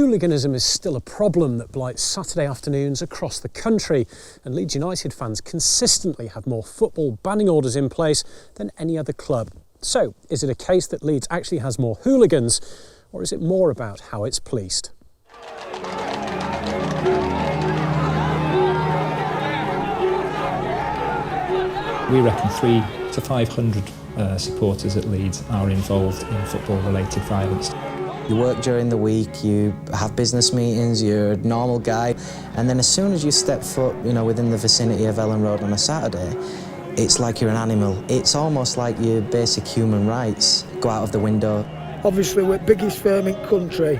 Hooliganism is still a problem that blights Saturday afternoons across the country, and Leeds United fans consistently have more football banning orders in place than any other club. So, is it a case that Leeds actually has more hooligans, or is it more about how it's policed? We reckon 300 to 500 supporters at Leeds are involved in football-related violence. You work during the week, you have business meetings, you're a normal guy, and then as soon as you step foot, within the vicinity of Ellen Road on a Saturday, it's like you're an animal. It's almost like your basic human rights go out of the window. Obviously, we're the biggest firm in the country,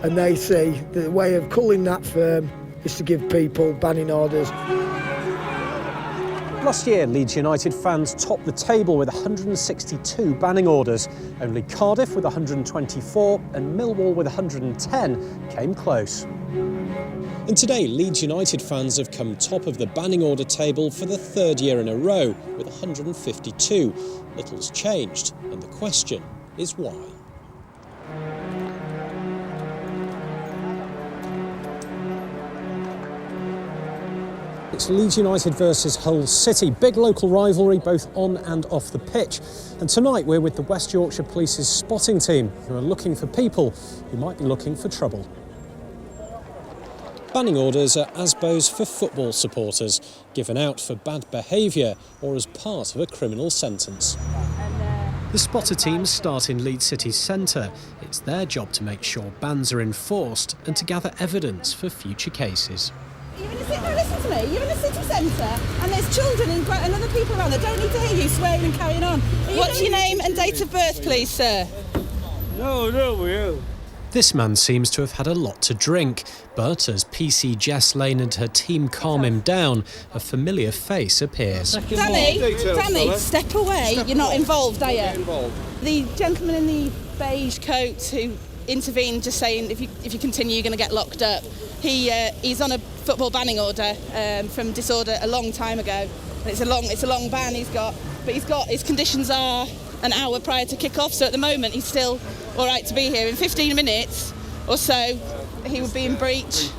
and they say the way of culling that firm is to give people banning orders. Last year, Leeds United fans topped the table with 162 banning orders. Only Cardiff with 124 and Millwall with 110 came close. And today, Leeds United fans have come top of the banning order table for the third year in a row with 152. Little's changed, and the question is why. It's Leeds United versus Hull City, big local rivalry both on and off the pitch. And tonight we're with the West Yorkshire Police's spotting team, who are looking for people who might be looking for trouble. Banning orders are ASBOs for football supporters, given out for bad behaviour or as part of a criminal sentence. The spotter teams start in Leeds City's centre. It's their job to make sure bans are enforced and to gather evidence for future cases. Listen to me, you're in a city centre and there's children and other people around that don't need to hear you swearing and carrying on. What's your name and date of birth, please, sir? No, you. This man seems to have had a lot to drink, but as PC Jess Lane and her team calm him down, a familiar face appears. Danny, step away. You're not involved, are you? The gentleman in the beige coat who intervened, just saying if you continue, you're going to get locked up. He's on a football banning order from disorder a long time ago. And it's a long ban he's got, but his conditions are an hour prior to kick-off. So at the moment he's still all right to be here. In 15 minutes or so, he would be in breach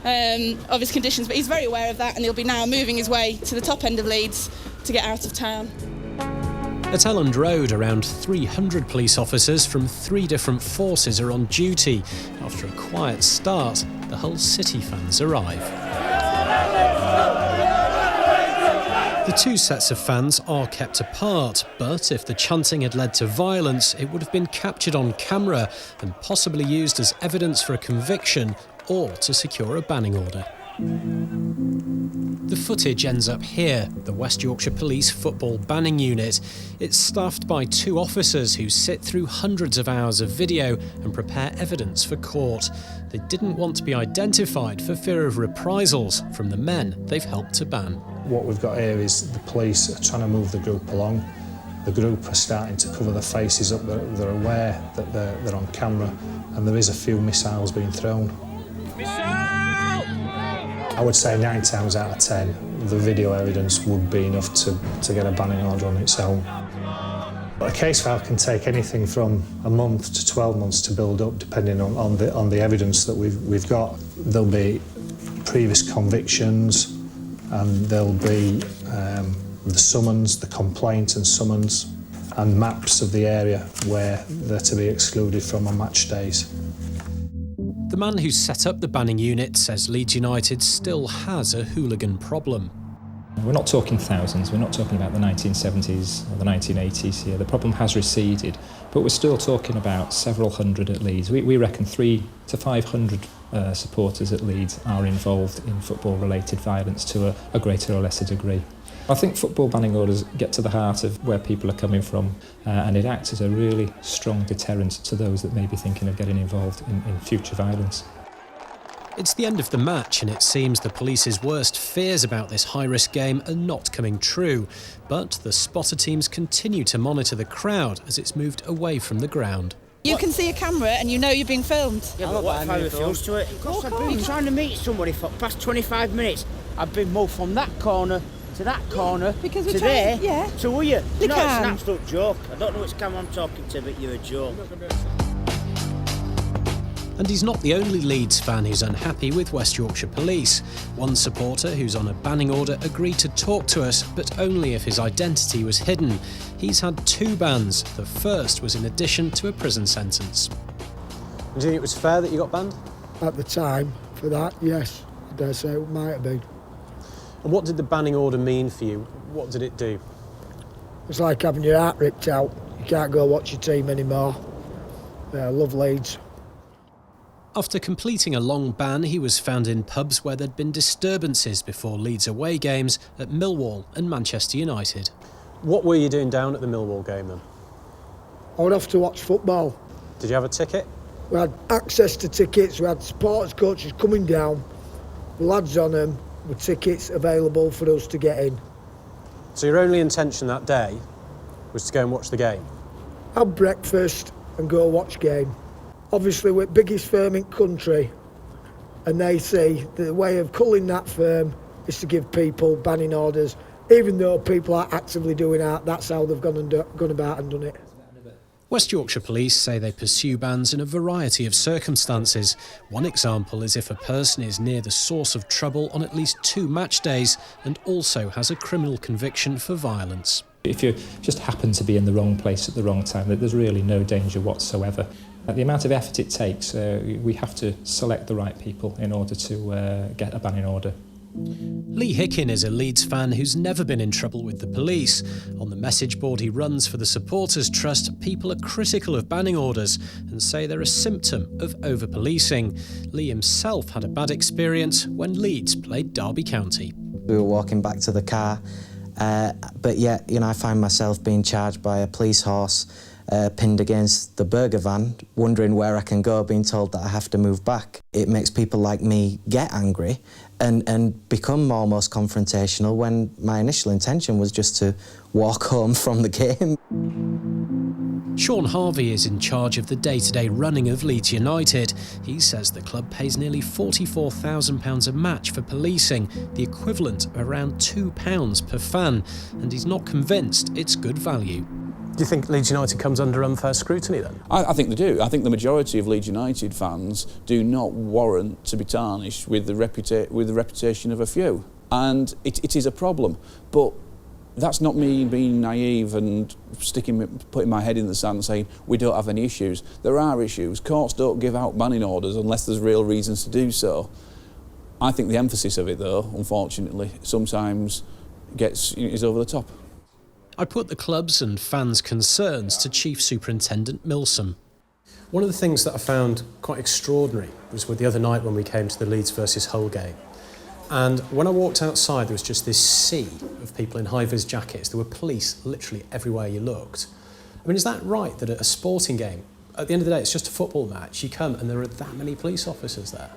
of his conditions. But he's very aware of that, and he'll be now moving his way to the top end of Leeds to get out of town. At Elland Road, around 300 police officers from 3 different forces are on duty. After a quiet start, the Hull City fans arrive. The two sets of fans are kept apart, but if the chanting had led to violence, it would have been captured on camera and possibly used as evidence for a conviction or to secure a banning order. The footage ends up here, the West Yorkshire Police Football Banning Unit. It's staffed by 2 officers who sit through hundreds of hours of video and prepare evidence for court. They didn't want to be identified for fear of reprisals from the men they've helped to ban. What we've got here is the police are trying to move the group along. The group are starting to cover their faces up. They're aware that they're on camera, and there is a few missiles being thrown. I would say 9 times out of 10, the video evidence would be enough to get a banning order on its own. But a case file can take anything from a month to 12 months to build up, depending on the evidence that we've got. There'll be previous convictions, and there'll be the summons, the complaint and summons, and maps of the area where they're to be excluded from on match days. The man who set up the banning unit says Leeds United still has a hooligan problem. We're not talking thousands, we're not talking about the 1970s or the 1980s here. The problem has receded, but we're still talking about several hundred at Leeds. We reckon 300 to 500 supporters at Leeds are involved in football-related violence to a greater or lesser degree. I think football banning orders get to the heart of where people are coming from, and it acts as a really strong deterrent to those that may be thinking of getting involved in future violence. It's the end of the match, and it seems the police's worst fears about this high-risk game are not coming true. But the spotter teams continue to monitor the crowd as it's moved away from the ground. You can see a camera and you know you're being filmed. Yeah, but what if I refuse to it? Because I've been trying to meet somebody for the past 25 minutes. I've been moved from that corner to that corner because we're to trying, there. Yeah. So will you? You no, can. It's an absolute joke. I don't know which camera I'm talking to, but you're a joke. And he's not the only Leeds fan who's unhappy with West Yorkshire Police. One supporter who's on a banning order agreed to talk to us, but only if his identity was hidden. He's had 2 bans. The first was in addition to a prison sentence. Do you think it was fair that you got banned? At the time, for that, yes, I dare say it might have been. And what did the banning order mean for you? What did it do? It's like having your heart ripped out. You can't go watch your team anymore. Yeah, I love Leeds. After completing a long ban, he was found in pubs where there'd been disturbances before Leeds away games at Millwall and Manchester United. What were you doing down at the Millwall game then? I went off to watch football. Did you have a ticket? We had access to tickets, we had supporters coaches coming down, lads on them with tickets available for us to get in. So your only intention that day was to go and watch the game? Have breakfast and go watch game. Obviously we're the biggest firm in the country, and they say the way of culling that firm is to give people banning orders, even though people are actively doing that. That's how they've gone about and done it. West Yorkshire Police say they pursue bans in a variety of circumstances. One example is if a person is near the source of trouble on at least 2 match days and also has a criminal conviction for violence. If you just happen to be in the wrong place at the wrong time, there's really no danger whatsoever. The amount of effort it takes, we have to select the right people in order to get a banning order. Lee Hickin is a Leeds fan who's never been in trouble with the police. On the message board he runs for the Supporters Trust, people are critical of banning orders and say they're a symptom of over-policing. Lee himself had a bad experience when Leeds played Derby County. We were walking back to the car, but yet, I find myself being charged by a police horse pinned against the burger van, wondering where I can go, being told that I have to move back. It makes people like me get angry and become almost confrontational when my initial intention was just to walk home from the game. Sean Harvey is in charge of the day-to-day running of Leeds United. He says the club pays nearly £44,000 a match for policing, the equivalent of around £2 per fan, and he's not convinced it's good value. Do you think Leeds United comes under unfair scrutiny then? I think they do. I think the majority of Leeds United fans do not warrant to be tarnished with the reputation of a few. And it is a problem. But that's not me being naive and putting my head in the sand and saying we don't have any issues. There are issues. Courts don't give out banning orders unless there's real reasons to do so. I think the emphasis of it, though, unfortunately, sometimes is over the top. I put the club's and fans' concerns to Chief Superintendent Milsom. One of the things that I found quite extraordinary was with the other night when we came to the Leeds versus Hull game. And when I walked outside, there was just this sea of people in high-vis jackets. There were police literally everywhere you looked. I mean, is that right, that at a sporting game, at the end of the day, it's just a football match, you come and there are that many police officers there?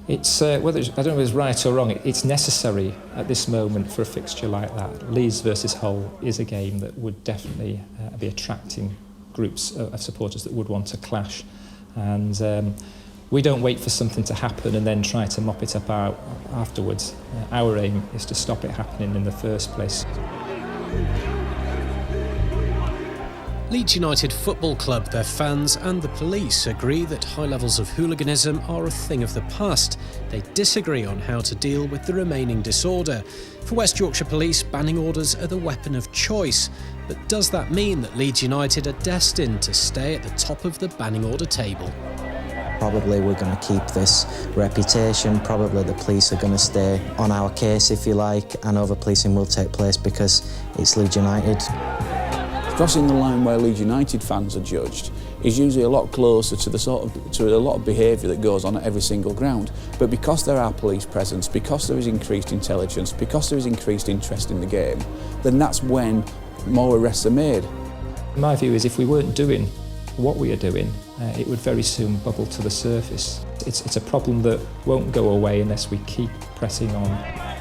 It's I don't know if it's right or wrong, it's necessary at this moment for a fixture like that. Leeds versus Hull is a game that would definitely be attracting groups of supporters that would want to clash. And we don't wait for something to happen and then try to mop it up afterwards. Our aim is to stop it happening in the first place. Leeds United Football Club, their fans and the police agree that high levels of hooliganism are a thing of the past. They disagree on how to deal with the remaining disorder. For West Yorkshire Police, banning orders are the weapon of choice. But does that mean that Leeds United are destined to stay at the top of the banning order table? Probably we're going to keep this reputation, probably the police are going to stay on our case, if you like, and over-policing will take place because it's Leeds United. Crossing the line where Leeds United fans are judged is usually a lot closer to a lot of behaviour that goes on at every single ground. But because there are police presence, because there is increased intelligence, because there is increased interest in the game, then that's when more arrests are made. My view is if we weren't doing what we are doing, it would very soon bubble to the surface. It's a problem that won't go away unless we keep pressing on.